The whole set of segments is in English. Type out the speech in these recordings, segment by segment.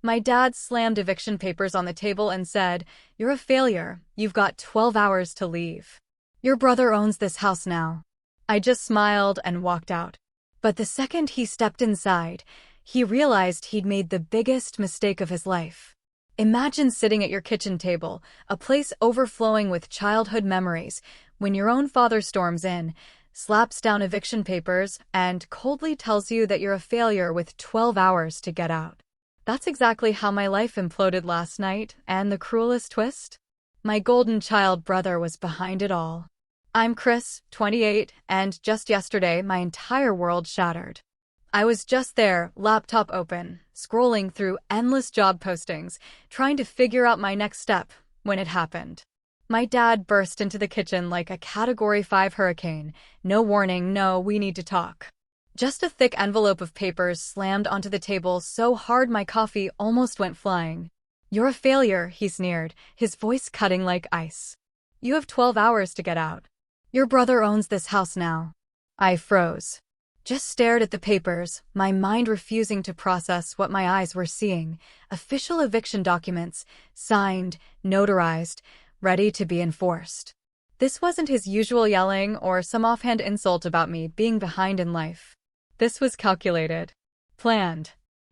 My dad slammed eviction papers on the table and said, "You're a failure. You've got 12 hours to leave. Your brother owns this house now." I just smiled and walked out. But the second he stepped inside, he realized he'd made the biggest mistake of his life. Imagine sitting at your kitchen table, a place overflowing with childhood memories, when your own father storms in, slaps down eviction papers, and coldly tells you that you're a failure with 12 hours to get out. That's exactly how my life imploded last night, and the cruelest twist? My golden child brother was behind it all. I'm Chris, 28, and just yesterday my entire world shattered. I was just there, laptop open, scrolling through endless job postings, trying to figure out my next step, when it happened. My dad burst into the kitchen like a Category 5 hurricane. No warning, no, we need to talk. Just a thick envelope of papers slammed onto the table so hard my coffee almost went flying. "You're a failure," he sneered, his voice cutting like ice. "You have 12 hours to get out. Your brother owns this house now." I froze. Just stared at the papers, my mind refusing to process what my eyes were seeing. Official eviction documents, signed, notarized, ready to be enforced. This wasn't his usual yelling or some offhand insult about me being behind in life. This was calculated, planned.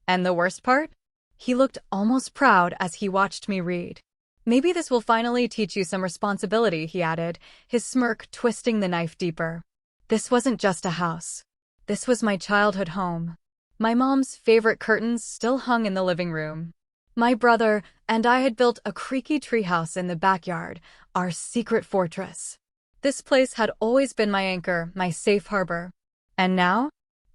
And the worst part? He looked almost proud as he watched me read. "Maybe this will finally teach you some responsibility," he added, his smirk twisting the knife deeper. This wasn't just a house. This was my childhood home. My mom's favorite curtains still hung in the living room. My brother and I had built a creaky treehouse in the backyard, our secret fortress. This place had always been my anchor, my safe harbor. And now?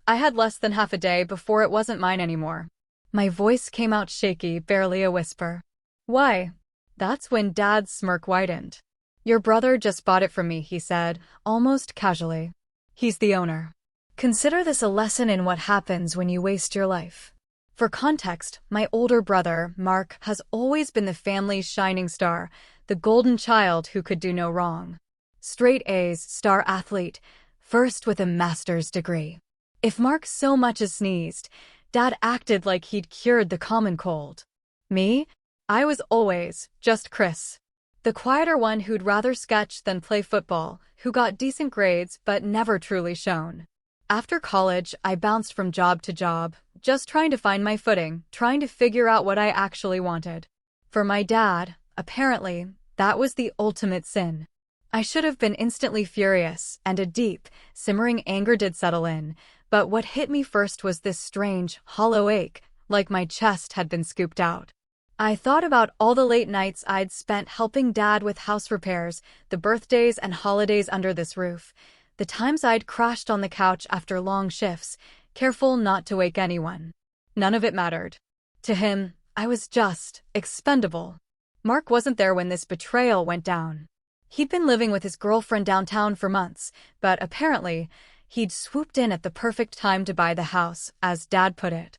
I had less than half a day before it wasn't mine anymore. My voice came out shaky, barely a whisper. "Why?" That's when Dad's smirk widened. "Your brother just bought it from me," he said, almost casually. "He's the owner. Consider this a lesson in what happens when you waste your life." For context, my older brother, Mark, has always been the family's shining star, the golden child who could do no wrong. Straight A's, star athlete, first with a master's degree. If Mark so much as sneezed, Dad acted like he'd cured the common cold. Me? I was always just Chris. The quieter one who'd rather sketch than play football, who got decent grades but never truly shone. After college, I bounced from job to job, just trying to find my footing, trying to figure out what I actually wanted. For my dad, apparently, that was the ultimate sin. I should have been instantly furious, and a deep, simmering anger did settle in, but what hit me first was this strange, hollow ache, like my chest had been scooped out. I thought about all the late nights I'd spent helping Dad with house repairs, the birthdays and holidays under this roof, the times I'd crashed on the couch after long shifts, careful not to wake anyone. None of it mattered. To him, I was just expendable. Mark wasn't there when this betrayal went down. He'd been living with his girlfriend downtown for months, but apparently, he'd swooped in at the perfect time to buy the house, as Dad put it.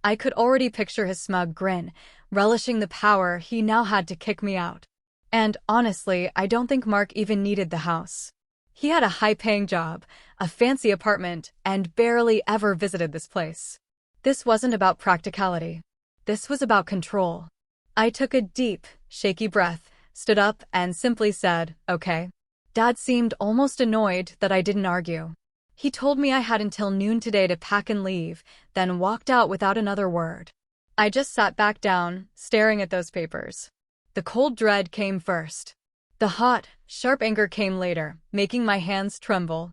I could already picture his smug grin, relishing the power he now had to kick me out. And honestly, I don't think Mark even needed the house. He had a high-paying job, a fancy apartment, and barely ever visited this place. This wasn't about practicality. This was about control. I took a deep, shaky breath, stood up, and simply said, "Okay." Dad seemed almost annoyed that I didn't argue. He told me I had until noon today to pack and leave, then walked out without another word. I just sat back down, staring at those papers. The cold dread came first. The hot, sharp anger came later, making my hands tremble.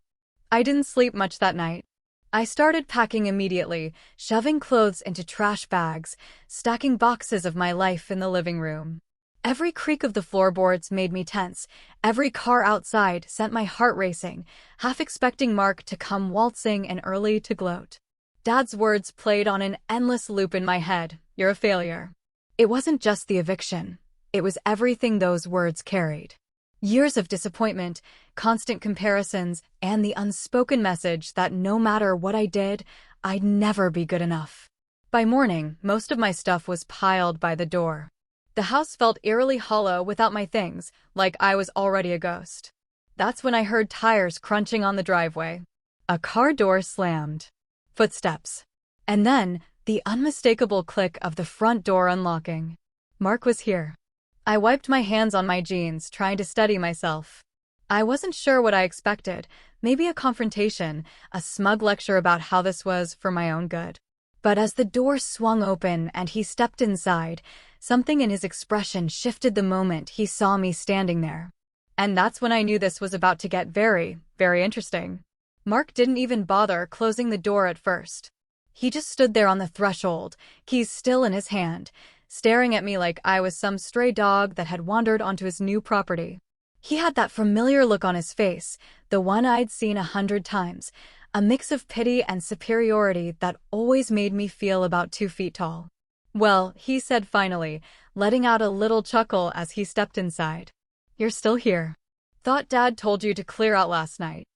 I didn't sleep much that night. I started packing immediately, shoving clothes into trash bags, stacking boxes of my life in the living room. Every creak of the floorboards made me tense. Every car outside sent my heart racing, half expecting Mark to come waltzing and early to gloat. Dad's words played on an endless loop in my head. "You're a failure." It wasn't just the eviction. It was everything those words carried. Years of disappointment, constant comparisons, and the unspoken message that no matter what I did, I'd never be good enough. By morning, most of my stuff was piled by the door. The house felt eerily hollow without my things, like I was already a ghost. That's when I heard tires crunching on the driveway. A car door slammed. Footsteps. And then, The unmistakable click of the front door unlocking. Mark was here. I wiped my hands on my jeans, trying to steady myself. I wasn't sure what I expected, maybe a confrontation, a smug lecture about how this was for my own good. But as the door swung open and he stepped inside, something in his expression shifted the moment he saw me standing there. And that's when I knew this was about to get very, very interesting. Mark didn't even bother closing the door at first. He just stood there on the threshold, keys still in his hand, staring at me like I was some stray dog that had wandered onto his new property. He had that familiar look on his face, the one I'd seen 100 times, a mix of pity and superiority that always made me feel about 2 feet tall. "Well," he said finally, letting out a little chuckle as he stepped inside. "You're still here. Thought Dad told you to clear out last night."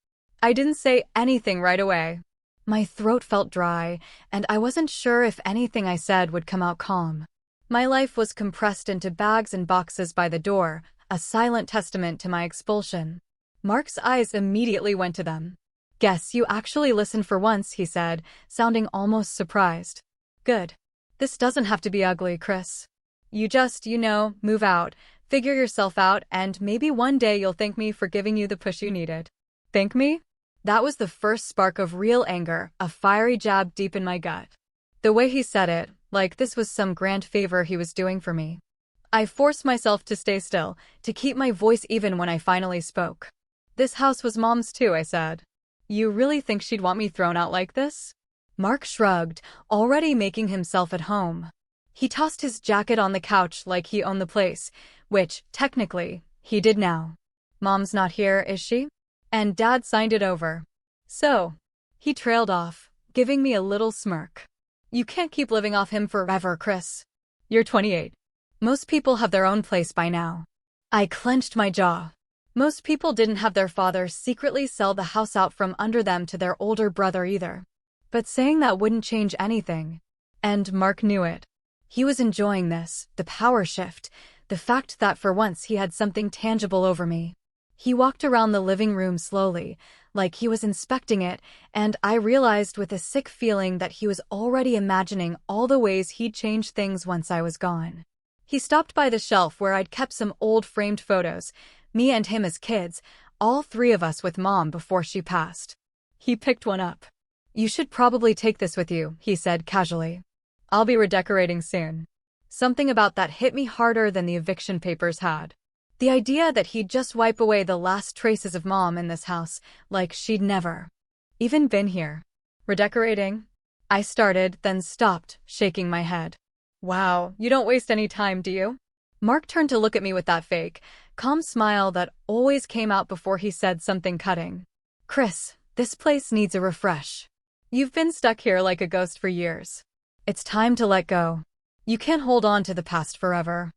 I didn't say anything right away. My throat felt dry, and I wasn't sure if anything I said would come out calm. My life was compressed into bags and boxes by the door, a silent testament to my expulsion. Mark's eyes immediately went to them. "Guess you actually listened for once," he said, sounding almost surprised. "Good. This doesn't have to be ugly, Chris. You just, move out, figure yourself out, and maybe one day you'll thank me for giving you the push you needed." Thank me? That was the first spark of real anger, a fiery jab deep in my gut. The way he said it, like this was some grand favor he was doing for me. I forced myself to stay still, to keep my voice even when I finally spoke. "This house was Mom's too," I said. "You really think she'd want me thrown out like this?" Mark shrugged, already making himself at home. He tossed his jacket on the couch like he owned the place, which, technically, he did now. "Mom's not here, is she? And Dad signed it over. So." He trailed off, giving me a little smirk. "You can't keep living off him forever, Chris. You're 28. Most people have their own place by now." I clenched my jaw. Most people didn't have their father secretly sell the house out from under them to their older brother either. But saying that wouldn't change anything. And Mark knew it. He was enjoying this, the power shift, the fact that for once he had something tangible over me. He walked around the living room slowly, like he was inspecting it, and I realized with a sick feeling that he was already imagining all the ways he'd change things once I was gone. He stopped by the shelf where I'd kept some old framed photos, me and him as kids, all 3 of us with Mom before she passed. He picked one up. "You should probably take this with you," he said casually. "I'll be redecorating soon." Something about that hit me harder than the eviction papers had. The idea that he'd just wipe away the last traces of Mom in this house, like she'd never even been here. "Redecorating?" I started, then stopped, shaking my head. "Wow, you don't waste any time, do you?" Mark turned to look at me with that fake, calm smile that always came out before he said something cutting. "Chris, this place needs a refresh. You've been stuck here like a ghost for years. It's time to let go. You can't hold on to the past forever."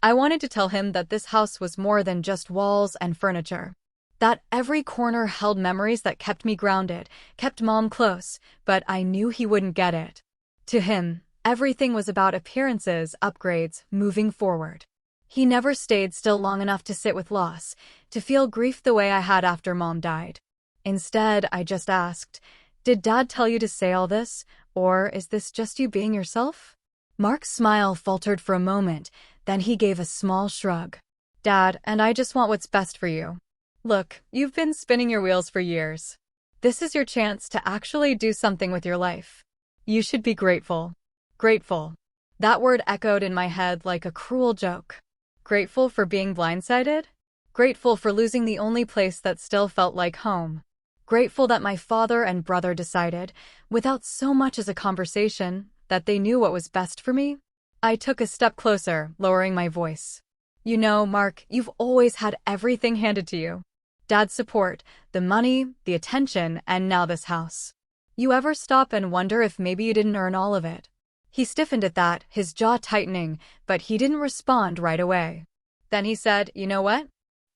I wanted to tell him that this house was more than just walls and furniture. That every corner held memories that kept me grounded, kept Mom close, but I knew he wouldn't get it. To him, everything was about appearances, upgrades, moving forward. He never stayed still long enough to sit with loss, to feel grief the way I had after Mom died. Instead, I just asked, "Did Dad tell you to say all this, or is this just you being yourself?" Mark's smile faltered for a moment, then he gave a small shrug. "Dad, and I just want what's best for you. Look, you've been spinning your wheels for years. This is your chance to actually do something with your life. You should be grateful." Grateful. That word echoed in my head like a cruel joke. Grateful for being blindsided? Grateful for losing the only place that still felt like home. Grateful that my father and brother decided, without so much as a conversation, that they knew what was best for me. I took a step closer, lowering my voice. "You know, Mark, you've always had everything handed to you. Dad's support, the money, the attention, and now this house. You ever stop and wonder if maybe you didn't earn all of it?" He stiffened at that, his jaw tightening, but he didn't respond right away. Then he said, "You know what?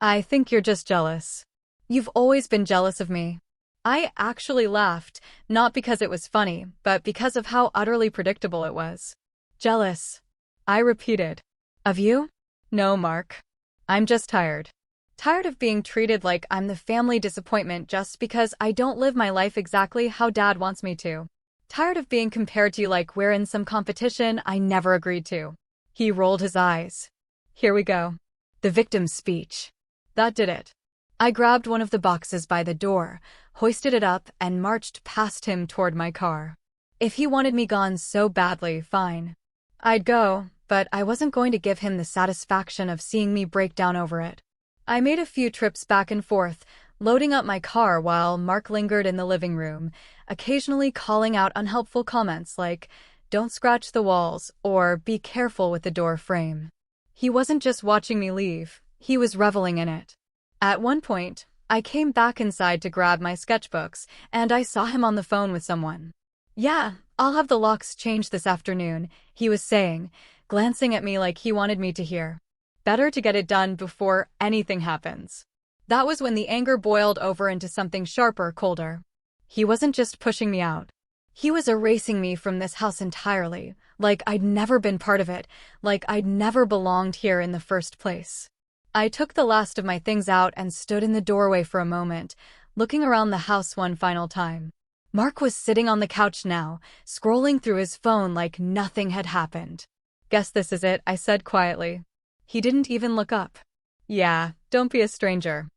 I think you're just jealous. You've always been jealous of me." I actually laughed, not because it was funny, but because of how utterly predictable it was. "Jealous," I repeated. "Of you?" "No, Mark. I'm just tired. Tired of being treated like I'm the family disappointment just because I don't live my life exactly how Dad wants me to. Tired of being compared to you like we're in some competition I never agreed to. He rolled his eyes. Here we go. The victim's speech. That did it. I grabbed one of the boxes by the door, hoisted it up, and marched past him toward my car. If he wanted me gone so badly, fine. I'd go, but I wasn't going to give him the satisfaction of seeing me break down over it. I made a few trips back and forth, loading up my car while Mark lingered in the living room, occasionally calling out unhelpful comments like, "Don't scratch the walls," or "Be careful with the door frame." He wasn't just watching me leave, he was reveling in it. At one point, I came back inside to grab my sketchbooks, and I saw him on the phone with someone. "Yeah, I'll have the locks changed this afternoon," he was saying, glancing at me like he wanted me to hear. Better to get it done before anything happens. That was when the anger boiled over into something sharper, colder. He wasn't just pushing me out. He was erasing me from this house entirely, like I'd never been part of it, like I'd never belonged here in the first place. I took the last of my things out and stood in the doorway for a moment, looking around the house one final time. Mark was sitting on the couch now, scrolling through his phone like nothing had happened. "Guess this is it," I said quietly. He didn't even look up. "Yeah, don't be a stranger."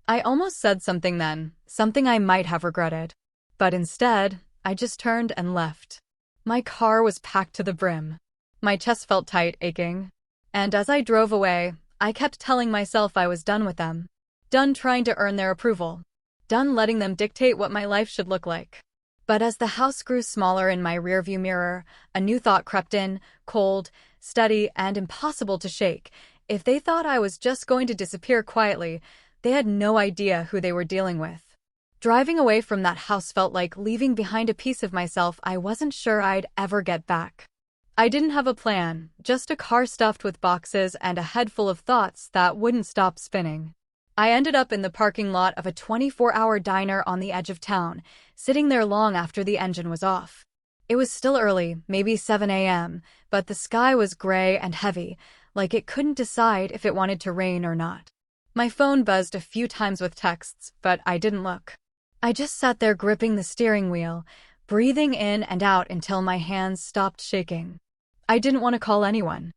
I almost said something then, something I might have regretted. But instead, I just turned and left. My car was packed to the brim. My chest felt tight, aching. And as I drove away, I kept telling myself I was done with them. Done trying to earn their approval. Done letting them dictate what my life should look like. But as the house grew smaller in my rearview mirror, a new thought crept in, cold, steady, and impossible to shake. If they thought I was just going to disappear quietly, they had no idea who they were dealing with. Driving away from that house felt like leaving behind a piece of myself I wasn't sure I'd ever get back. I didn't have a plan, just a car stuffed with boxes and a head full of thoughts that wouldn't stop spinning. I ended up in the parking lot of a 24-hour diner on the edge of town, sitting there long after the engine was off. It was still early, maybe 7 a.m., but the sky was gray and heavy, like it couldn't decide if it wanted to rain or not. My phone buzzed a few times with texts, but I didn't look. I just sat there gripping the steering wheel, breathing in and out until my hands stopped shaking. I didn't want to call anyone.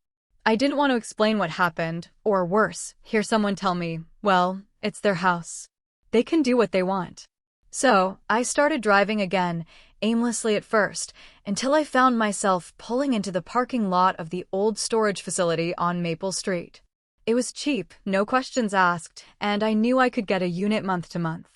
I didn't want to explain what happened, or worse, hear someone tell me, well, it's their house. They can do what they want. So, I started driving again, aimlessly at first, until I found myself pulling into the parking lot of the old storage facility on Maple Street. It was cheap, no questions asked, and I knew I could get a unit month to month.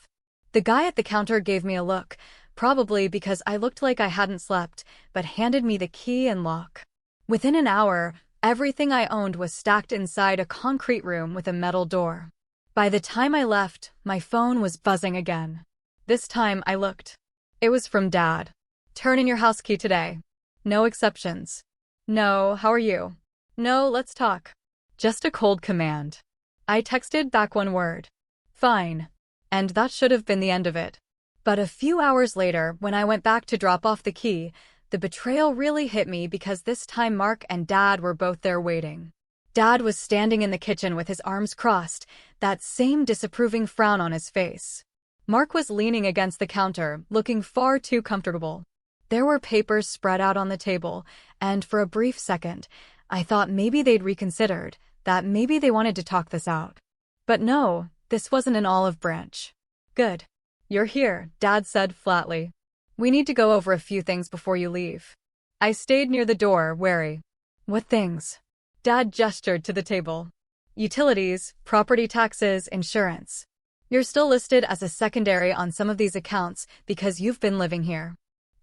The guy at the counter gave me a look, probably because I looked like I hadn't slept, but handed me the key and lock. Within an hour, everything I owned was stacked inside a concrete room with a metal door. By the time I left, my phone was buzzing again. This time I looked. It was from Dad. "Turn in your house key today. No exceptions. No, how are you? No, let's talk." Just a cold command. I texted back one word. "Fine." And that should have been the end of it. But a few hours later, when I went back to drop off the key, the betrayal really hit me because this time Mark and Dad were both there waiting. Dad was standing in the kitchen with his arms crossed, that same disapproving frown on his face. Mark was leaning against the counter, looking far too comfortable. There were papers spread out on the table, and for a brief second, I thought maybe they'd reconsidered, that maybe they wanted to talk this out. But no, this wasn't an olive branch. "Good. You're here," Dad said flatly. "We need to go over a few things before you leave." I stayed near the door, wary. "What things?" Dad gestured to the table. "Utilities, property taxes, insurance. You're still listed as a secondary on some of these accounts because you've been living here.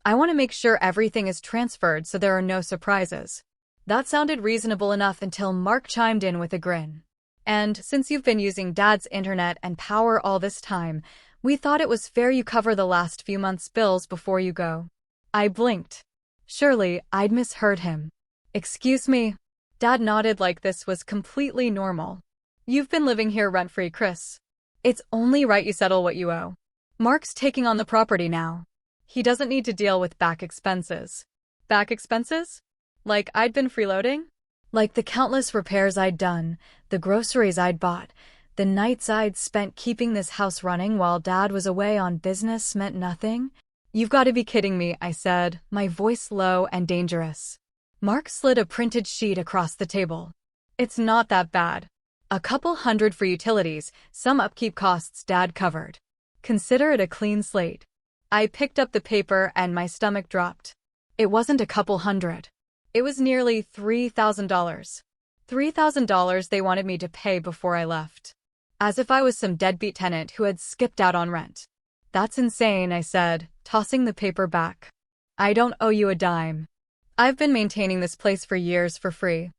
I want to make sure everything is transferred so there are no surprises." That sounded reasonable enough until Mark chimed in with a grin. "And since you've been using Dad's internet and power all this time, we thought it was fair you cover the last few months' bills before you go." I blinked. Surely, I'd misheard him. "Excuse me?" Dad nodded like this was completely normal. "You've been living here rent-free, Chris. It's only right you settle what you owe. Mark's taking on the property now. He doesn't need to deal with back expenses." Back expenses? Like I'd been freeloading? Like the countless repairs I'd done, the groceries I'd bought, the nights I'd spent keeping this house running while Dad was away on business meant nothing? You've got to be kidding me, I said, my voice low and dangerous. Mark slid a printed sheet across the table. It's not that bad. A couple hundred for utilities, some upkeep costs Dad covered. Consider it a clean slate. I picked up the paper and my stomach dropped. It wasn't a couple hundred. It was nearly $3,000. $3,000 they wanted me to pay before I left. As if I was some deadbeat tenant who had skipped out on rent. That's insane, I said, tossing the paper back. I don't owe you a dime. I've been maintaining this place for years for free.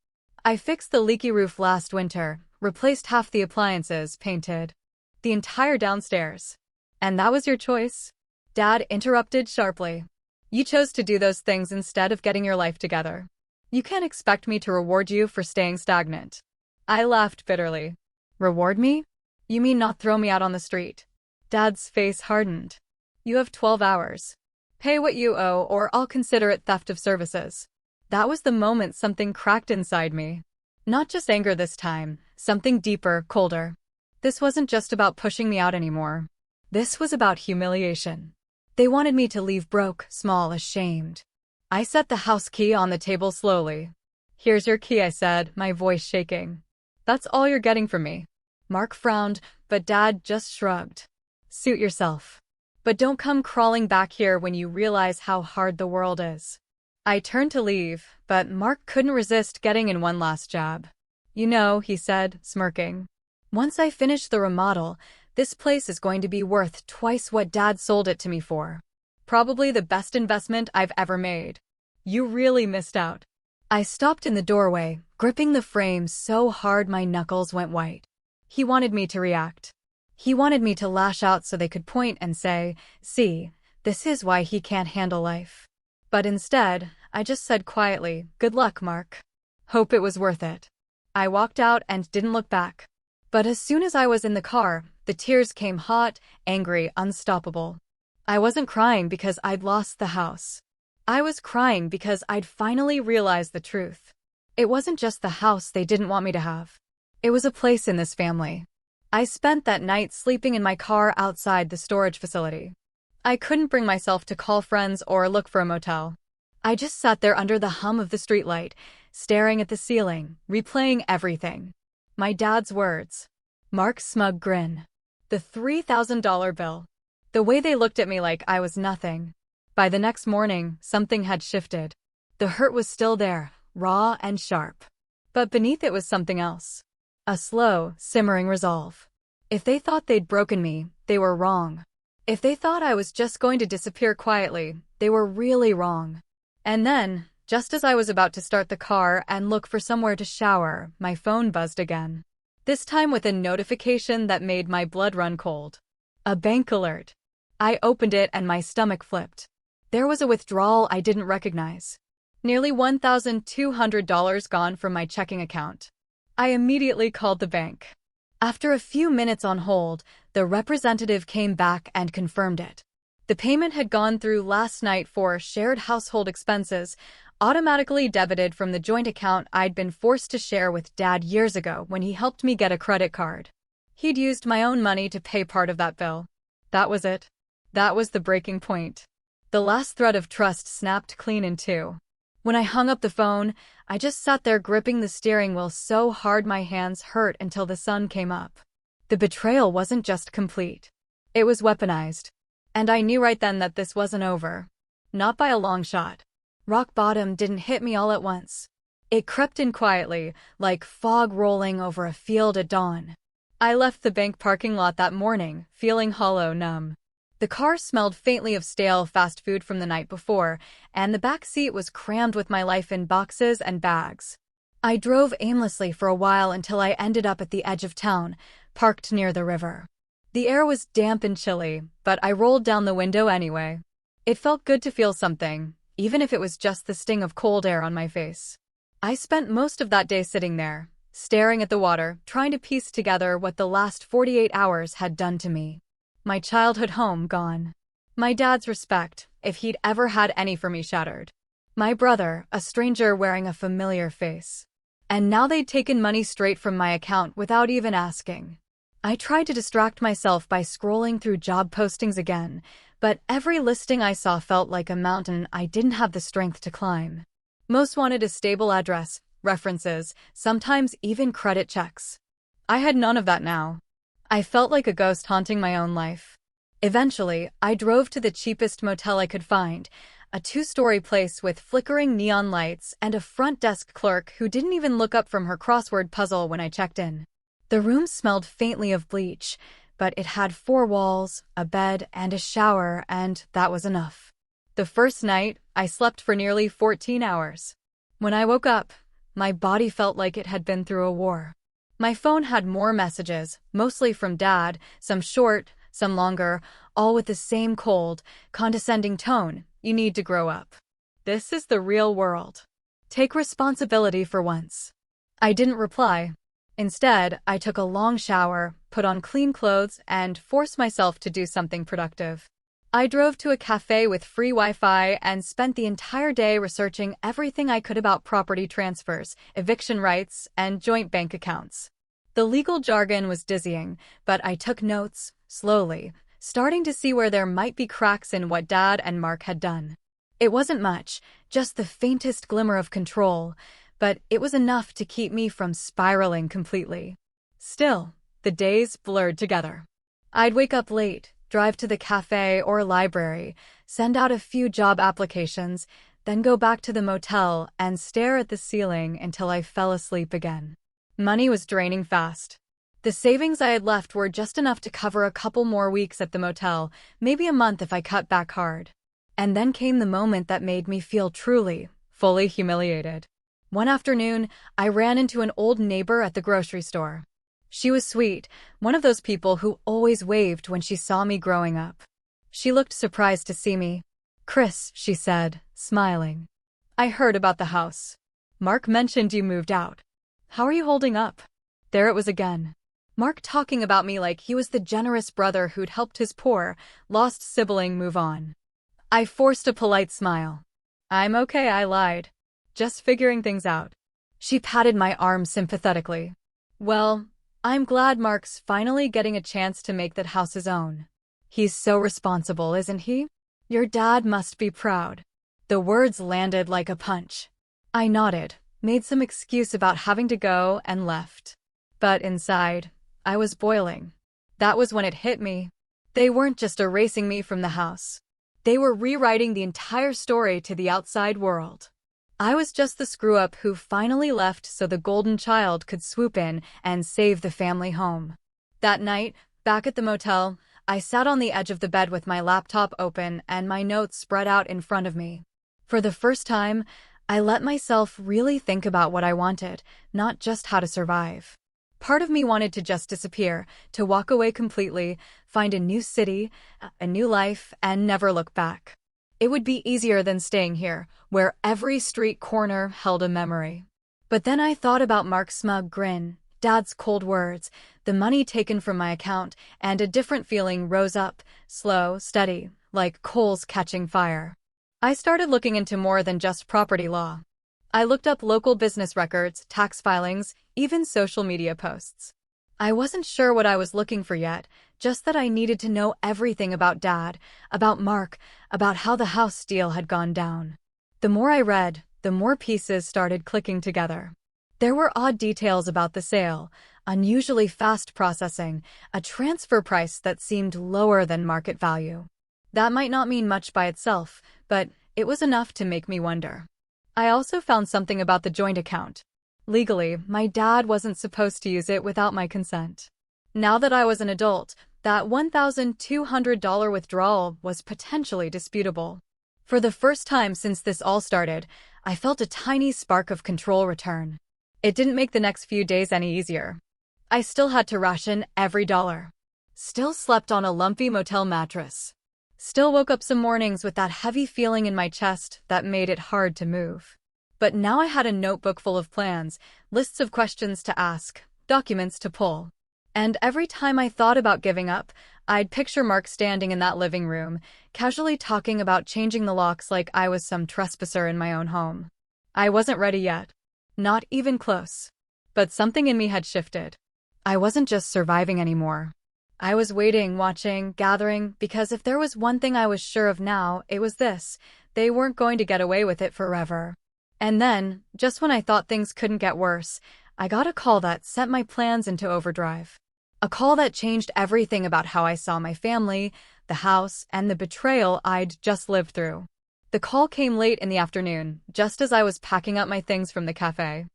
I fixed the leaky roof last winter, replaced half the appliances, painted the entire downstairs. And that was your choice? Dad interrupted sharply. You chose to do those things instead of getting your life together. You can't expect me to reward you for staying stagnant. I laughed bitterly. Reward me? You mean not throw me out on the street? Dad's face hardened. You have 12 hours. Pay what you owe or I'll consider it theft of services. That was the moment something cracked inside me. Not just anger this time, something deeper, colder. This wasn't just about pushing me out anymore. This was about humiliation. They wanted me to leave broke, small, ashamed. I set the house key on the table slowly. Here's your key, I said, my voice shaking. That's all you're getting from me. Mark frowned, but Dad just shrugged. Suit yourself. But don't come crawling back here when you realize how hard the world is. I turned to leave, but Mark couldn't resist getting in one last jab. You know, he said, smirking. Once I finish the remodel, this place is going to be worth twice what Dad sold it to me for. Probably the best investment I've ever made. You really missed out. I stopped in the doorway, gripping the frame so hard my knuckles went white. He wanted me to react. He wanted me to lash out so they could point and say, see, this is why he can't handle life. But instead, I just said quietly, good luck, Mark. Hope it was worth it. I walked out and didn't look back. But as soon as I was in the car, the tears came hot, angry, unstoppable. I wasn't crying because I'd lost the house. I was crying because I'd finally realized the truth. It wasn't just the house they didn't want me to have. It was a place in this family. I spent that night sleeping in my car outside the storage facility. I couldn't bring myself to call friends or look for a motel. I just sat there under the hum of the streetlight, staring at the ceiling, replaying everything. My dad's words. Mark's smug grin. The $3,000 bill. The way they looked at me like I was nothing. By the next morning, something had shifted. The hurt was still there, raw and sharp. But beneath it was something else. A slow, simmering resolve. If they thought they'd broken me, they were wrong. If they thought I was just going to disappear quietly, they were really wrong. And then, just as I was about to start the car and look for somewhere to shower, my phone buzzed again. This time with a notification that made my blood run cold. A bank alert. I opened it and my stomach flipped. There was a withdrawal I didn't recognize. Nearly $1,200 gone from my checking account. I immediately called the bank. After a few minutes on hold, the representative came back and confirmed it. The payment had gone through last night for shared household expenses, automatically debited from the joint account I'd been forced to share with Dad years ago when he helped me get a credit card. He'd used my own money to pay part of that bill. That was it. That was the breaking point. The last thread of trust snapped clean in two. When I hung up the phone, I just sat there gripping the steering wheel so hard my hands hurt until the sun came up. The betrayal wasn't just complete. It was weaponized. And I knew right then that this wasn't over. Not by a long shot. Rock bottom didn't hit me all at once. It crept in quietly, like fog rolling over a field at dawn. I left the bank parking lot that morning, feeling hollow, numb. The car smelled faintly of stale fast food from the night before, and the back seat was crammed with my life in boxes and bags. I drove aimlessly for a while until I ended up at the edge of town, parked near the river. The air was damp and chilly, but I rolled down the window anyway. It felt good to feel something, even if it was just the sting of cold air on my face. I spent most of that day sitting there, staring at the water, trying to piece together what the last 48 hours had done to me. My childhood home gone. My dad's respect, if he'd ever had any for me, shattered. My brother, a stranger wearing a familiar face. And now they'd taken money straight from my account without even asking. I tried to distract myself by scrolling through job postings again, but every listing I saw felt like a mountain I didn't have the strength to climb. Most wanted a stable address, references, sometimes even credit checks. I had none of that now. I felt like a ghost haunting my own life. Eventually, I drove to the cheapest motel I could find, a two-story place with flickering neon lights and a front desk clerk who didn't even look up from her crossword puzzle when I checked in. The room smelled faintly of bleach, but it had 4 walls, a bed, and a shower, and that was enough. The first night, I slept for nearly 14 hours. When I woke up, my body felt like it had been through a war. My phone had more messages, mostly from Dad, some short, some longer, all with the same cold, condescending tone. You need to grow up. This is the real world. Take responsibility for once. I didn't reply. Instead, I took a long shower, put on clean clothes, and forced myself to do something productive. I drove to a cafe with free Wi-Fi and spent the entire day researching everything I could about property transfers, eviction rights, and joint bank accounts. The legal jargon was dizzying, but I took notes, slowly, starting to see where there might be cracks in what Dad and Mark had done. It wasn't much, just the faintest glimmer of control, but it was enough to keep me from spiraling completely. Still, the days blurred together. I'd wake up late, drive to the cafe or library, send out a few job applications, then go back to the motel and stare at the ceiling until I fell asleep again. Money was draining fast. The savings I had left were just enough to cover a couple more weeks at the motel, maybe a month if I cut back hard. And then came the moment that made me feel truly, fully humiliated. One afternoon, I ran into an old neighbor at the grocery store. She was sweet, one of those people who always waved when she saw me growing up. She looked surprised to see me. "Chris," she said, smiling. "I heard about the house. Mark mentioned you moved out. How are you holding up?" There it was again. Mark talking about me like he was the generous brother who'd helped his poor, lost sibling move on. I forced a polite smile. "I'm okay," I lied. "Just figuring things out." She patted my arm sympathetically. "Well, I'm glad Mark's finally getting a chance to make that house his own. He's so responsible, isn't he? Your dad must be proud." The words landed like a punch. I nodded, made some excuse about having to go, and left. But inside, I was boiling. That was when it hit me. They weren't just erasing me from the house. They were rewriting the entire story to the outside world. I was just the screw-up who finally left so the golden child could swoop in and save the family home. That night, back at the motel, I sat on the edge of the bed with my laptop open and my notes spread out in front of me. For the first time, I let myself really think about what I wanted, not just how to survive. Part of me wanted to just disappear, to walk away completely, find a new city, a new life, and never look back. It would be easier than staying here, where every street corner held a memory. But then I thought about Mark's smug grin, Dad's cold words, the money taken from my account, and a different feeling rose up, slow, steady, like coals catching fire. I started looking into more than just property law. I looked up local business records, tax filings, even social media posts. I wasn't sure what I was looking for yet, just that I needed to know everything about Dad, about Mark, about how the house deal had gone down. The more I read, the more pieces started clicking together. There were odd details about the sale, unusually fast processing, a transfer price that seemed lower than market value. That might not mean much by itself, but it was enough to make me wonder. I also found something about the joint account. Legally, my dad wasn't supposed to use it without my consent. Now that I was an adult, that $1,200 withdrawal was potentially disputable. For the first time since this all started, I felt a tiny spark of control return. It didn't make the next few days any easier. I still had to ration every dollar. Still slept on a lumpy motel mattress. Still woke up some mornings with that heavy feeling in my chest that made it hard to move. But now I had a notebook full of plans, lists of questions to ask, documents to pull. And every time I thought about giving up, I'd picture Mark standing in that living room, casually talking about changing the locks like I was some trespasser in my own home. I wasn't ready yet. Not even close. But something in me had shifted. I wasn't just surviving anymore. I was waiting, watching, gathering, because if there was one thing I was sure of now, it was this. They weren't going to get away with it forever. And then, just when I thought things couldn't get worse, I got a call that sent my plans into overdrive. A call that changed everything about how I saw my family, the house, and the betrayal I'd just lived through. The call came late in the afternoon, just as I was packing up my things from the cafe.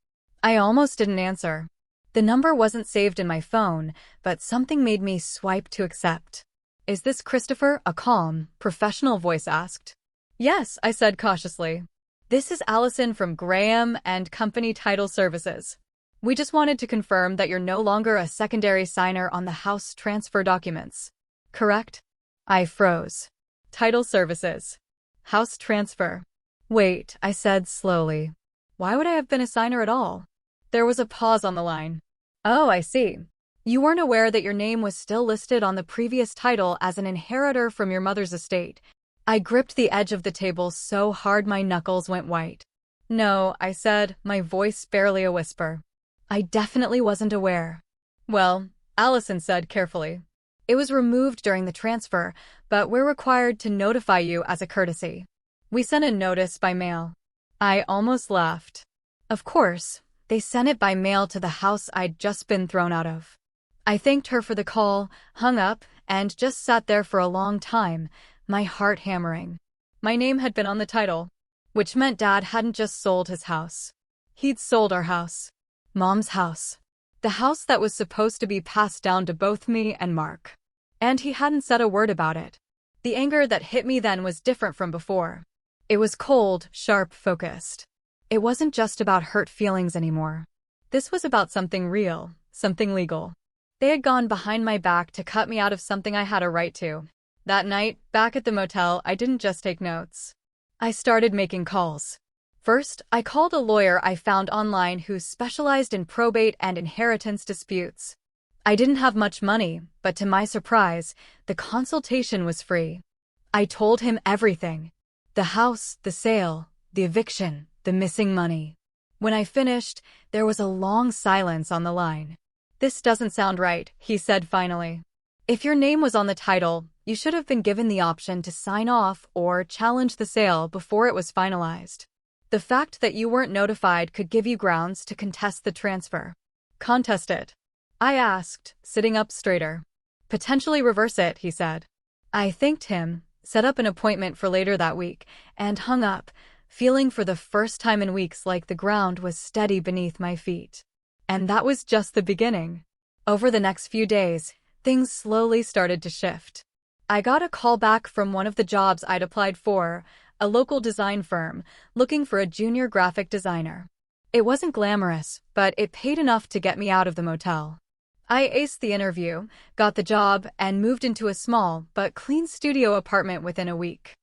I almost didn't answer. The number wasn't saved in my phone, but something made me swipe to accept. "Is this Christopher?" a calm, professional voice asked. "Yes," I said cautiously. "This is Allison from Graham and Company Title Services. We just wanted to confirm that you're no longer a secondary signer on the house transfer documents. Correct?" I froze. Title Services. House transfer. "Wait," I said slowly. "Why would I have been a signer at all?" There was a pause on the line. "Oh, I see. You weren't aware that your name was still listed on the previous title as an inheritor from your mother's estate." I gripped the edge of the table so hard my knuckles went white. "No," I said, my voice barely a whisper. "I definitely wasn't aware." "Well," Allison said carefully, "it was removed during the transfer, but we're required to notify you as a courtesy. We sent a notice by mail." I almost laughed. Of course, they sent it by mail to the house I'd just been thrown out of. I thanked her for the call, hung up, and just sat there for a long time, my heart hammering. My name had been on the title, which meant Dad hadn't just sold his house. He'd sold our house. Mom's house. The house that was supposed to be passed down to both me and Mark. And he hadn't said a word about it. The anger that hit me then was different from before. It was cold, sharp, focused. It wasn't just about hurt feelings anymore. This was about something real, something legal. They had gone behind my back to cut me out of something I had a right to. That night, back at the motel, I didn't just take notes. I started making calls. First, I called a lawyer I found online who specialized in probate and inheritance disputes. I didn't have much money, but to my surprise, the consultation was free. I told him everything. The house, the sale, the eviction, the missing money. When I finished, there was a long silence on the line. "This doesn't sound right," he said finally. "If your name was on the title, you should have been given the option to sign off or challenge the sale before it was finalized. The fact that you weren't notified could give you grounds to contest the transfer." "Contest it?" I asked, sitting up straighter. "Potentially reverse it," he said. I thanked him, set up an appointment for later that week, and hung up, feeling for the first time in weeks like the ground was steady beneath my feet. And that was just the beginning. Over the next few days, things slowly started to shift. I got a call back from one of the jobs I'd applied for, a local design firm, looking for a junior graphic designer. It wasn't glamorous, but it paid enough to get me out of the motel. I aced the interview, got the job, and moved into a small but clean studio apartment within a week.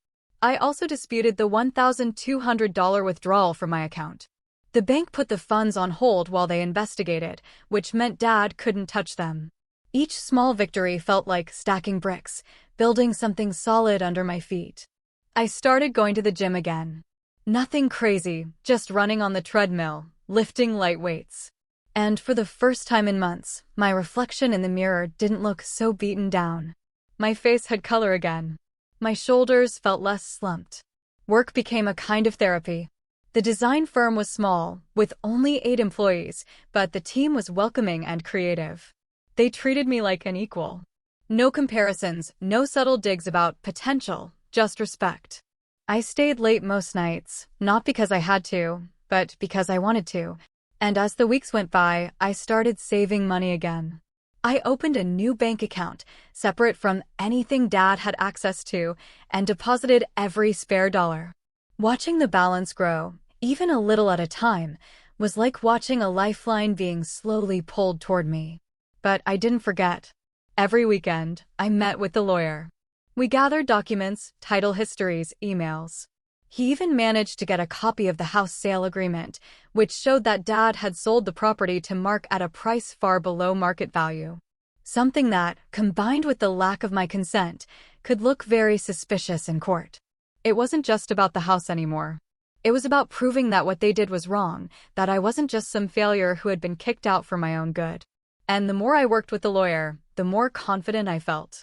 I also disputed the $1,200 withdrawal from my account. The bank put the funds on hold while they investigated, which meant Dad couldn't touch them. Each small victory felt like stacking bricks, building something solid under my feet. I started going to the gym again. Nothing crazy, just running on the treadmill, lifting light weights. And for the first time in months, my reflection in the mirror didn't look so beaten down. My face had color again. My shoulders felt less slumped. Work became a kind of therapy. The design firm was small, with only 8 employees, but the team was welcoming and creative. They treated me like an equal. No comparisons, no subtle digs about potential, just respect. I stayed late most nights, not because I had to, but because I wanted to. And as the weeks went by, I started saving money again. I opened a new bank account, separate from anything Dad had access to, and deposited every spare dollar. Watching the balance grow, even a little at a time, was like watching a lifeline being slowly pulled toward me. But I didn't forget. Every weekend, I met with the lawyer. We gathered documents, title histories, emails. He even managed to get a copy of the house sale agreement, which showed that Dad had sold the property to Mark at a price far below market value. Something that, combined with the lack of my consent, could look very suspicious in court. It wasn't just about the house anymore. It was about proving that what they did was wrong, that I wasn't just some failure who had been kicked out for my own good. And the more I worked with the lawyer, the more confident I felt.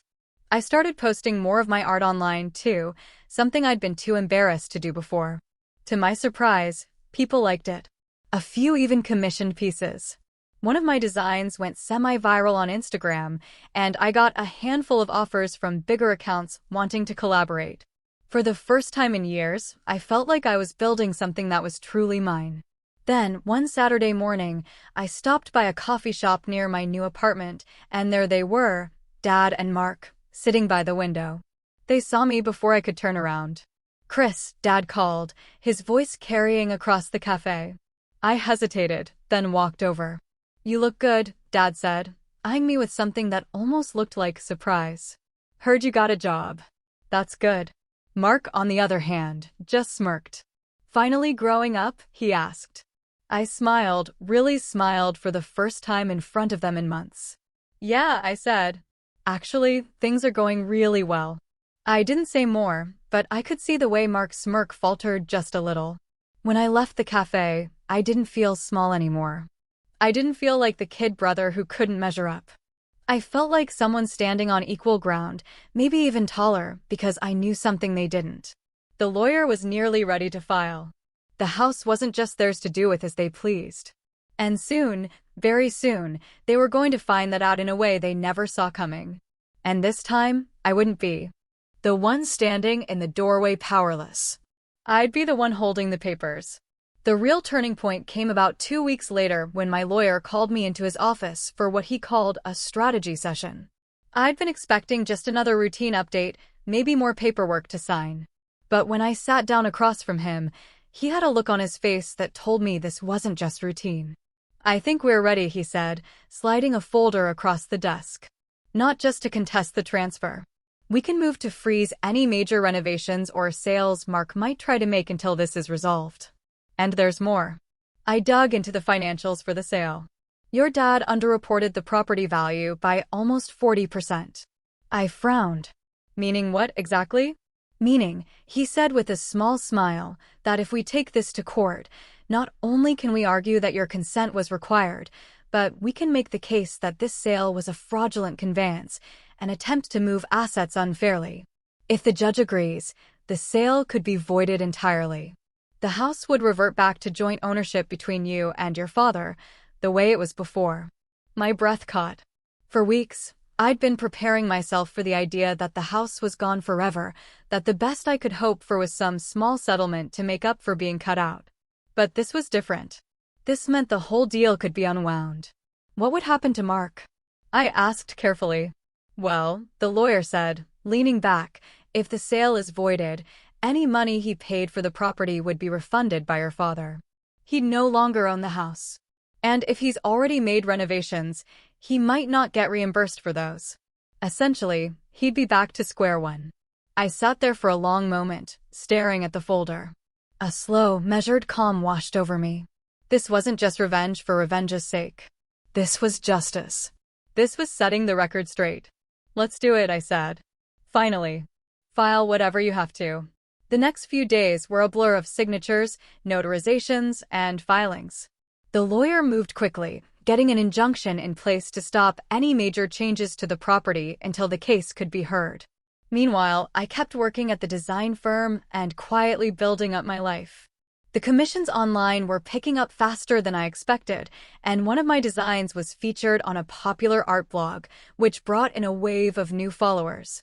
I started posting more of my art online, too, something I'd been too embarrassed to do before. To my surprise, people liked it. A few even commissioned pieces. One of my designs went semi-viral on Instagram, and I got a handful of offers from bigger accounts wanting to collaborate. For the first time in years, I felt like I was building something that was truly mine. Then, one Saturday morning, I stopped by a coffee shop near my new apartment, and there they were, Dad and Mark, sitting by the window. They saw me before I could turn around. "Chris," Dad called, his voice carrying across the cafe. I hesitated, then walked over. "You look good," Dad said, eyeing me with something that almost looked like surprise. "Heard you got a job." "That's good." Mark, on the other hand, just smirked. "Finally growing up?" he asked. I smiled, really smiled for the first time in front of them in months. "Yeah," I said. "Actually, things are going really well." I didn't say more, but I could see the way Mark's smirk faltered just a little. When I left the cafe, I didn't feel small anymore. I didn't feel like the kid brother who couldn't measure up. I felt like someone standing on equal ground, maybe even taller, because I knew something they didn't. The lawyer was nearly ready to file. The house wasn't just theirs to do with as they pleased. And soon, very soon, they were going to find that out in a way they never saw coming. And this time, I wouldn't be the one standing in the doorway powerless. I'd be the one holding the papers. The real turning point came about 2 weeks later when my lawyer called me into his office for what he called a strategy session. I'd been expecting just another routine update, maybe more paperwork to sign. But when I sat down across from him, he had a look on his face that told me this wasn't just routine. "I think we're ready," he said, sliding a folder across the desk. "Not just to contest the transfer. We can move to freeze any major renovations or sales Mark might try to make until this is resolved. And there's more." I dug into the financials for the sale. "Your dad underreported the property value by almost 40%. I frowned. "Meaning what exactly?" "Meaning," he said with a small smile, "that if we take this to court, not only can we argue that your consent was required, but we can make the case that this sale was a fraudulent conveyance, an attempt to move assets unfairly. If the judge agrees, the sale could be voided entirely. The house would revert back to joint ownership between you and your father, the way it was before." My breath caught. For weeks, I'd been preparing myself for the idea that the house was gone forever, that the best I could hope for was some small settlement to make up for being cut out. But this was different. This meant the whole deal could be unwound. What would happen to Mark? I asked carefully. "Well," the lawyer said, leaning back, "if the sale is voided, any money he paid for the property would be refunded by your father. He'd no longer own the house. And if he's already made renovations, he might not get reimbursed for those. Essentially, he'd be back to square one." I sat there for a long moment, staring at the folder. A slow, measured calm washed over me. This wasn't just revenge for revenge's sake. This was justice. This was setting the record straight. "Let's do it," I said. "Finally. File whatever you have to." The next few days were a blur of signatures, notarizations, and filings. The lawyer moved quickly, getting an injunction in place to stop any major changes to the property until the case could be heard. Meanwhile, I kept working at the design firm and quietly building up my life. The commissions online were picking up faster than I expected, and one of my designs was featured on a popular art blog, which brought in a wave of new followers.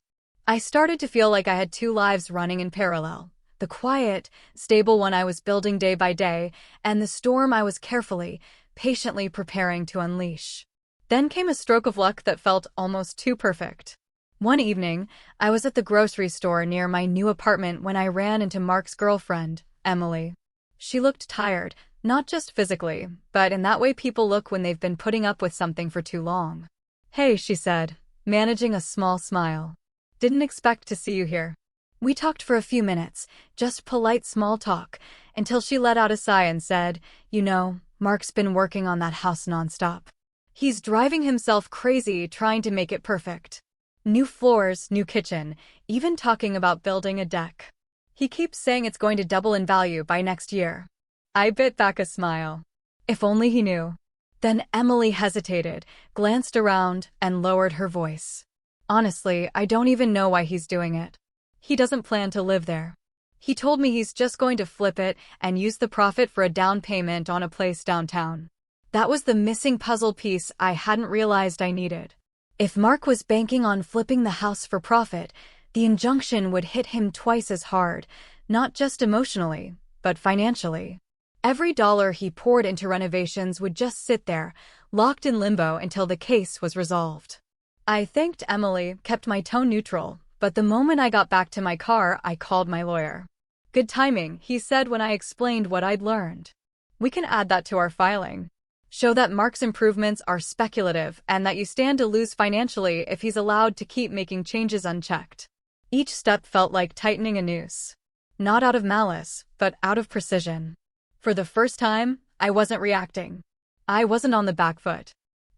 I started to feel like I had two lives running in parallel: the quiet, stable one I was building day by day, and the storm I was carefully, patiently preparing to unleash. Then came a stroke of luck that felt almost too perfect. One evening, I was at the grocery store near my new apartment when I ran into Mark's girlfriend, Emily. She looked tired, not just physically, but in that way people look when they've been putting up with something for too long. "Hey," she said, managing a small smile. "Didn't expect to see you here." We talked for a few minutes, just polite small talk, until she let out a sigh and said, "You know, Mark's been working on that house nonstop. He's driving himself crazy trying to make it perfect. New floors, new kitchen, even talking about building a deck. He keeps saying it's going to double in value by next year." I bit back a smile. If only he knew. Then Emily hesitated, glanced around, and lowered her voice. Honestly, I don't even know why he's doing it. He doesn't plan to live there. He told me he's just going to flip it and use the profit for a down payment on a place downtown. That was the missing puzzle piece I hadn't realized I needed. If Mark was banking on flipping the house for profit, the injunction would hit him twice as hard, not just emotionally, but financially. Every dollar he poured into renovations would just sit there, locked in limbo until the case was resolved. I thanked Emily, kept my tone neutral, but the moment I got back to my car, I called my lawyer. Good timing, he said when I explained what I'd learned. We can add that to our filing. Show that Mark's improvements are speculative and that you stand to lose financially if he's allowed to keep making changes unchecked. Each step felt like tightening a noose. Not out of malice, but out of precision. For the first time, I wasn't reacting. I wasn't on the back foot.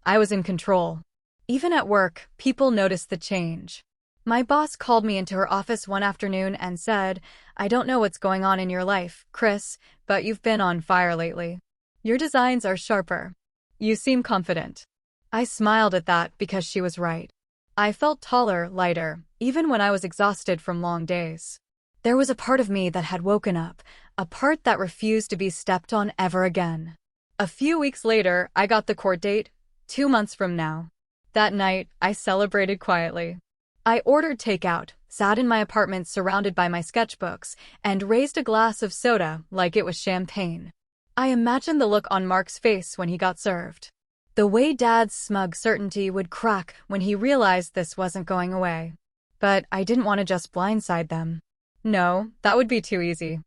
I was in control. Even at work, people noticed the change. My boss called me into her office one afternoon and said, "I don't know what's going on in your life, Chris, but you've been on fire lately. Your designs are sharper. You seem confident." I smiled at that because she was right. I felt taller, lighter, even when I was exhausted from long days. There was a part of me that had woken up, a part that refused to be stepped on ever again. A few weeks later, I got the court date, 2 months from now. That night, I celebrated quietly. I ordered takeout, sat in my apartment surrounded by my sketchbooks, and raised a glass of soda like it was champagne. I imagined the look on Mark's face when he got served. The way Dad's smug certainty would crack when he realized this wasn't going away. But I didn't want to just blindside them. No, that would be too easy.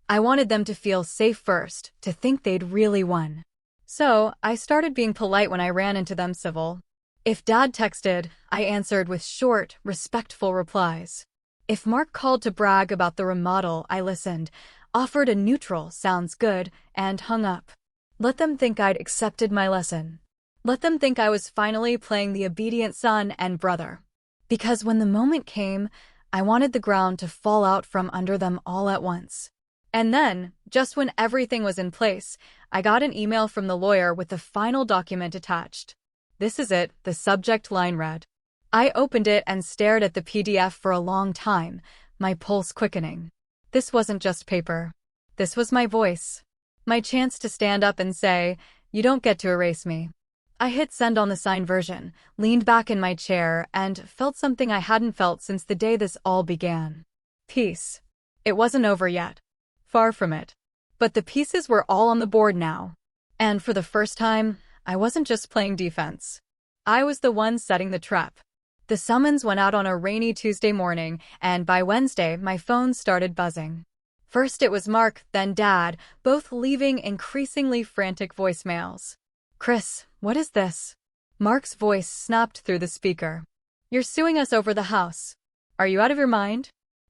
I wanted them to feel safe first, to think they'd really won. So, I started being polite when I ran into them civil. If Dad texted, I answered with short, respectful replies. If Mark called to brag about the remodel, I listened, offered a neutral "sounds good," and hung up. Let them think I'd accepted my lesson. Let them think I was finally playing the obedient son and brother. Because when the moment came, I wanted the ground to fall out from under them all at once. And then, just when everything was in place, I got an email from the lawyer with the final document attached. "This is it," the subject line read. I opened it and stared at the PDF for a long time, my pulse quickening. This wasn't just paper. This was my voice. My chance to stand up and say, "You don't get to erase me." I hit send on the signed version, leaned back in my chair, and felt something I hadn't felt since the day this all began. Peace. It wasn't over yet. Far from it. But the pieces were all on the board now. And for the first time, I wasn't just playing defense. I was the one setting the trap. The summons went out on a rainy Tuesday morning, and by Wednesday, my phone started buzzing. First it was Mark, then Dad, both leaving increasingly frantic voicemails. "Chris, what is this?" Mark's voice snapped through the speaker. "You're suing us over the house. Are you out of your mind?"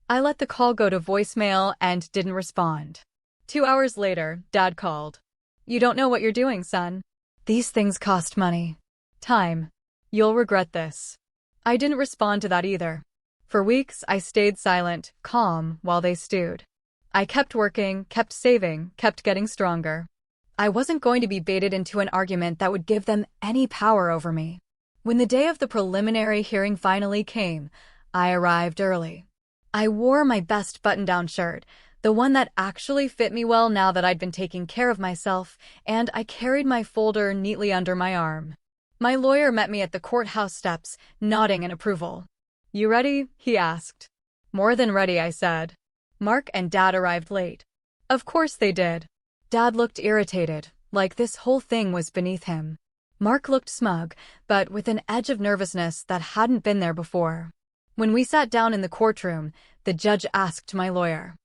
I let the call go to voicemail and didn't respond. 2 hours later, Dad called. "You don't know what you're doing, son. These things cost money. Time. You'll regret this." I didn't respond to that either. For weeks, I stayed silent, calm, while they stewed. I kept working, kept saving, kept getting stronger. I wasn't going to be baited into an argument that would give them any power over me. When the day of the preliminary hearing finally came, I arrived early. I wore my best button-down shirt, the one that actually fit me well now that I'd been taking care of myself, and I carried my folder neatly under my arm. My lawyer met me at the courthouse steps, nodding in approval. "You ready?" he asked. "More than ready," I said. Mark and Dad arrived late. Of course they did. Dad looked irritated, like this whole thing was beneath him. Mark looked smug, but with an edge of nervousness that hadn't been there before. When we sat down in the courtroom, the judge asked my lawyer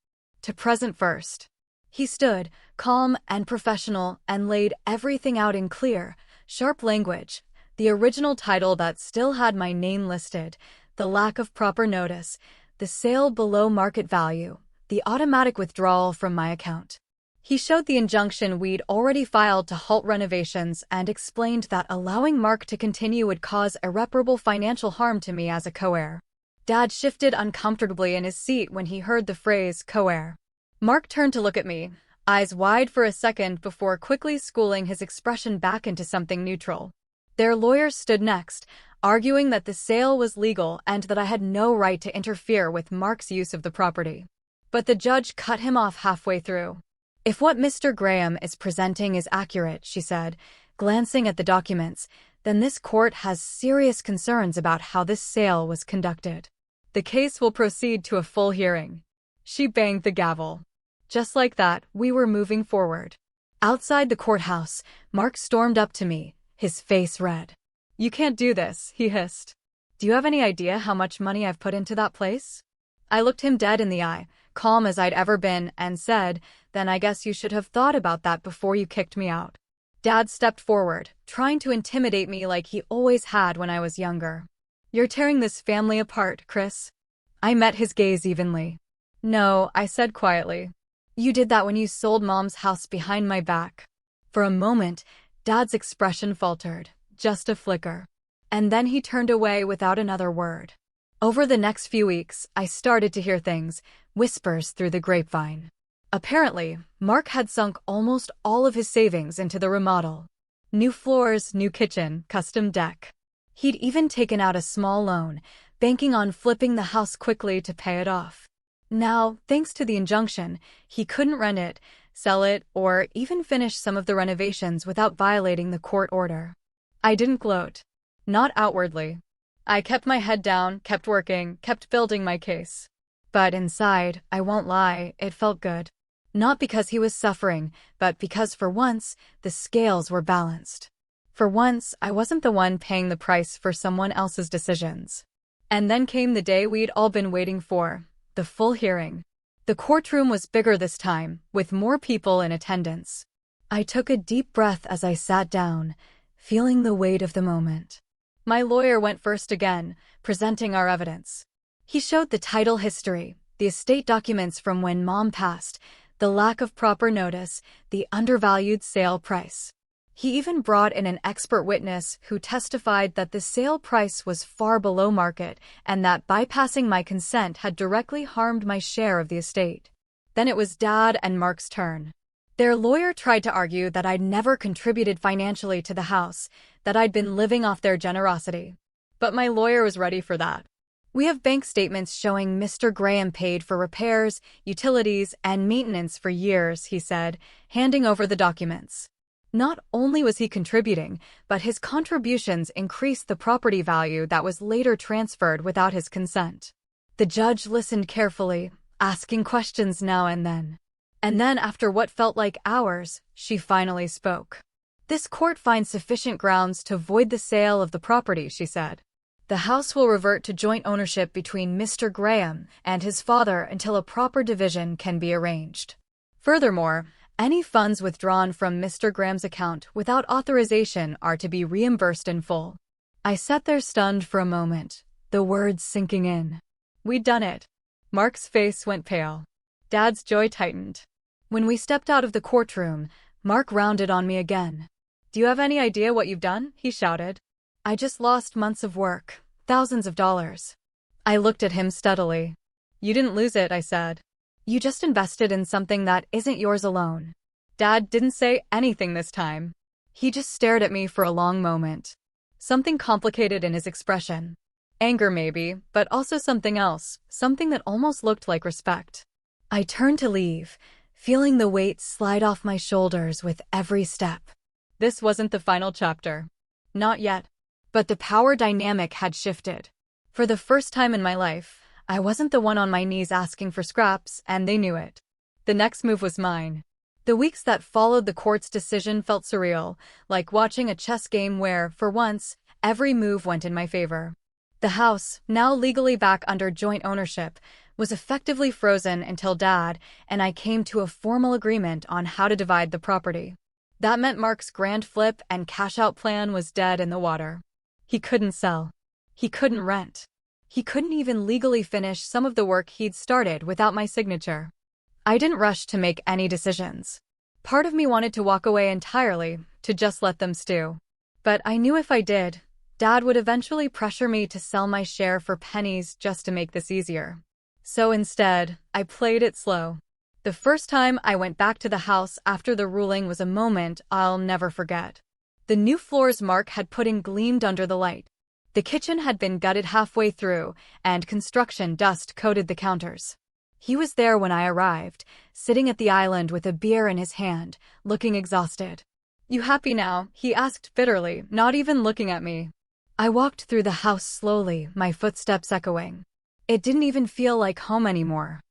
to present first. He stood, calm and professional, and laid everything out in clear, sharp language. The original title that still had my name listed, the lack of proper notice, the sale below market value, the automatic withdrawal from my account. He showed the injunction we'd already filed to halt renovations and explained that allowing Mark to continue would cause irreparable financial harm to me as a co-heir. Dad shifted uncomfortably in his seat when he heard the phrase co-heir. Mark turned to look at me, eyes wide for a second before quickly schooling his expression back into something neutral. Their lawyers stood next, arguing that the sale was legal and that I had no right to interfere with Mark's use of the property. But the judge cut him off halfway through. "If what Mr. Graham is presenting is accurate," she said, glancing at the documents, "then this court has serious concerns about how this sale was conducted. The case will proceed to a full hearing." She banged the gavel. Just like that, we were moving forward. Outside the courthouse, Mark stormed up to me, his face red. "You can't do this," he hissed. "Do you have any idea how much money I've put into that place?" I looked him dead in the eye, calm as I'd ever been, and said, "Then I guess you should have thought about that before you kicked me out." Dad stepped forward, trying to intimidate me like he always had when I was younger. "You're tearing this family apart, Chris." I met his gaze evenly. "No," I said quietly. "You did that when you sold Mom's house behind my back." For a moment, Dad's expression faltered, just a flicker. And then he turned away without another word. Over the next few weeks, I started to hear things, whispers through the grapevine. Apparently, Mark had sunk almost all of his savings into the remodel. New floors, new kitchen, custom deck. He'd even taken out a small loan, banking on flipping the house quickly to pay it off. Now, thanks to the injunction, he couldn't rent it, sell it, or even finish some of the renovations without violating the court order. I didn't gloat. Not outwardly. I kept my head down, kept working, kept building my case. But inside, I won't lie, it felt good. Not because he was suffering, but because for once, the scales were balanced. For once, I wasn't the one paying the price for someone else's decisions. And then came the day we'd all been waiting for, the full hearing. The courtroom was bigger this time, with more people in attendance. I took a deep breath as I sat down, feeling the weight of the moment. My lawyer went first again, presenting our evidence. He showed the title history, the estate documents from when Mom passed, the lack of proper notice, the undervalued sale price. He even brought in an expert witness who testified that the sale price was far below market and that bypassing my consent had directly harmed my share of the estate. Then it was Dad and Mark's turn. Their lawyer tried to argue that I'd never contributed financially to the house, that I'd been living off their generosity. But my lawyer was ready for that. "We have bank statements showing Mr. Graham paid for repairs, utilities, and maintenance for years," he said, handing over the documents. Not only was he contributing, but his contributions increased the property value that was later transferred without his consent. The judge listened carefully, asking questions now and then. And then, after what felt like hours, she finally spoke. "This court finds sufficient grounds to void the sale of the property," she said. "The house will revert to joint ownership between Mr. Graham and his father until a proper division can be arranged. Furthermore, any funds withdrawn from Mr. Graham's account without authorization are to be reimbursed in full." I sat there stunned for a moment, the words sinking in. We'd done it. Mark's face went pale. Dad's joy tightened. When we stepped out of the courtroom, Mark rounded on me again. "Do you have any idea what you've done?" he shouted. "I just lost months of work, thousands of dollars." I looked at him steadily. "You didn't lose it," I said. "You just invested in something that isn't yours alone." Dad didn't say anything this time. He just stared at me for a long moment. Something complicated in his expression. Anger maybe, but also something else, something that almost looked like respect. I turned to leave, feeling the weight slide off my shoulders with every step. This wasn't the final chapter. Not yet. But the power dynamic had shifted. For the first time in my life, I wasn't the one on my knees asking for scraps, and they knew it. The next move was mine. The weeks that followed the court's decision felt surreal, like watching a chess game where, for once, every move went in my favor. The house, now legally back under joint ownership, was effectively frozen until Dad and I came to a formal agreement on how to divide the property. That meant Mark's grand flip and cash-out plan was dead in the water. He couldn't sell. He couldn't rent. He couldn't even legally finish some of the work he'd started without my signature. I didn't rush to make any decisions. Part of me wanted to walk away entirely, to just let them stew. But I knew if I did, Dad would eventually pressure me to sell my share for pennies just to make this easier. So instead, I played it slow. The The first time I went back to the house after the ruling was a moment I'll never forget. The new floors Mark had put in gleamed under the light. The kitchen had been gutted halfway through, and construction dust coated the counters. He was there when I arrived, sitting at the island with a beer in his hand, looking exhausted. "You happy now?" he asked bitterly, not even looking at me. I walked through the house slowly, my footsteps echoing. It didn't even feel like home anymore.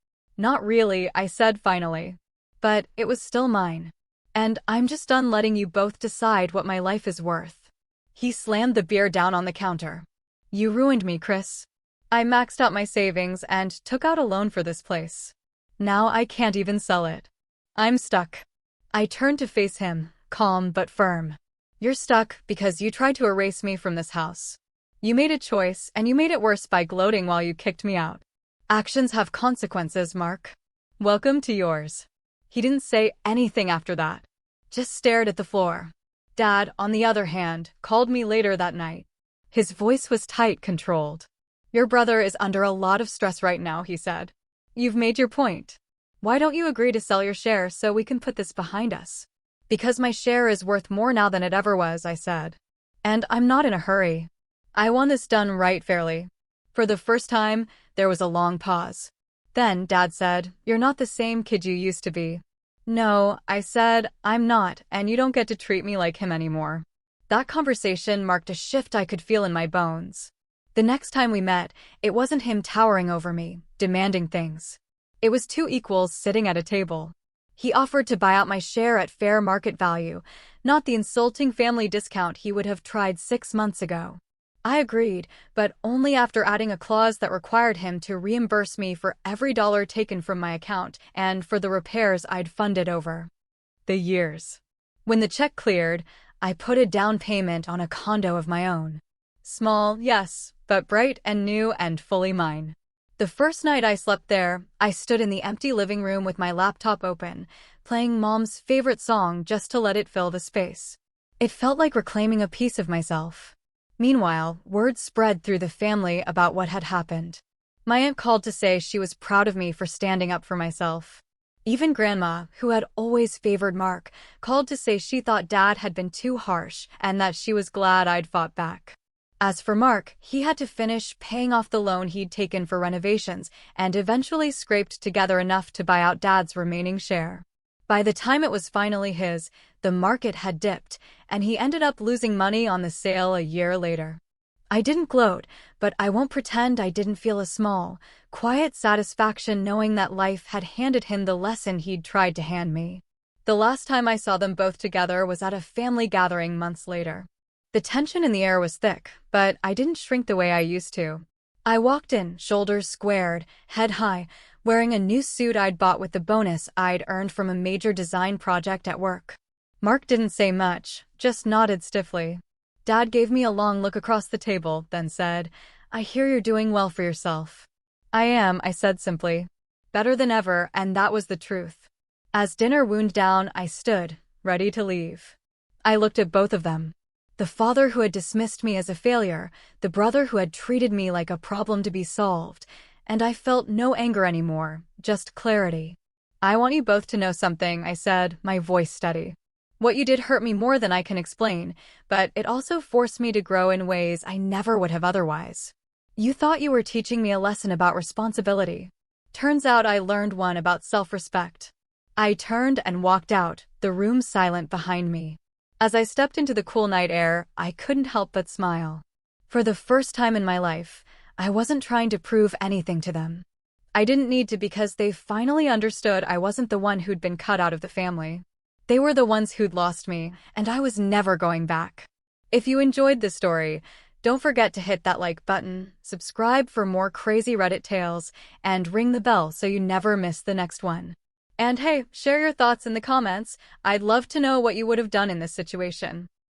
"Not really," I said finally. "But it was still mine. And I'm just done letting you both decide what my life is worth." He slammed the beer down on the counter. "You ruined me, Chris. I maxed out my savings and took out a loan for this place. Now I can't even sell it. I'm stuck." I turned to face him, calm but firm. "You're stuck because you tried to erase me from this house. You made a choice, and you made it worse by gloating while you kicked me out. Actions have consequences, Mark. Welcome to yours." He didn't say anything after that, just stared at the floor. Dad, on the other hand, called me later that night. His voice was tight, controlled. "Your brother is under a lot of stress right now," he said. "You've made your point. Why don't you agree to sell your share so we can put this behind us?" "Because my share is worth more now than it ever was," I said. "And I'm not in a hurry. I want this done right fairly." For the first time, there was a long pause. Then Dad said, "You're not the same kid you used to be." "No," I said, "I'm not, and you don't get to treat me like him anymore." That conversation marked a shift I could feel in my bones. The next time we met, it wasn't him towering over me, demanding things. It was two equals sitting at a table. He offered to buy out my share at fair market value, not the insulting family discount he would have tried 6 months ago. I agreed, but only after adding a clause that required him to reimburse me for every dollar taken from my account and for the repairs I'd funded over the years. When the check cleared, I put a down payment on a condo of my own. Small, yes, but bright and new and fully mine. The first night I slept there, I stood in the empty living room with my laptop open, playing Mom's favorite song just to let it fill the space. It felt like reclaiming a piece of myself. Meanwhile, word spread through the family about what had happened. My aunt called to say she was proud of me for standing up for myself. Even Grandma, who had always favored Mark, called to say she thought Dad had been too harsh and that she was glad I'd fought back. As for Mark, he had to finish paying off the loan he'd taken for renovations and eventually scraped together enough to buy out Dad's remaining share. By the time it was finally his, the market had dipped, and he ended up losing money on the sale a year later. I didn't gloat, but I won't pretend I didn't feel a small, quiet satisfaction knowing that life had handed him the lesson he'd tried to hand me. The last time I saw them both together was at a family gathering months later. The tension in the air was thick, but I didn't shrink the way I used to. I walked in, shoulders squared, head high, wearing a new suit I'd bought with the bonus I'd earned from a major design project at work. Mark didn't say much, just nodded stiffly. Dad gave me a long look across the table, then said, "I hear you're doing well for yourself." "I am," I said simply. "Better than ever," and that was the truth. As dinner wound down, I stood, ready to leave. I looked at both of them. The father who had dismissed me as a failure, the brother who had treated me like a problem to be solved, and I felt no anger anymore, just clarity. "I want you both to know something," I said, my voice steady. "What you did hurt me more than I can explain, but it also forced me to grow in ways I never would have otherwise. You thought you were teaching me a lesson about responsibility. Turns out I learned one about self-respect." I turned and walked out, the room silent behind me. As I stepped into the cool night air, I couldn't help but smile. For the first time in my life, I wasn't trying to prove anything to them. I didn't need to because they finally understood I wasn't the one who'd been cut out of the family. They were the ones who'd lost me, and I was never going back. If you enjoyed this story, don't forget to hit that like button, subscribe for more crazy Reddit tales, and ring the bell so you never miss the next one. And hey, share your thoughts in the comments. I'd love to know what you would have done in this situation.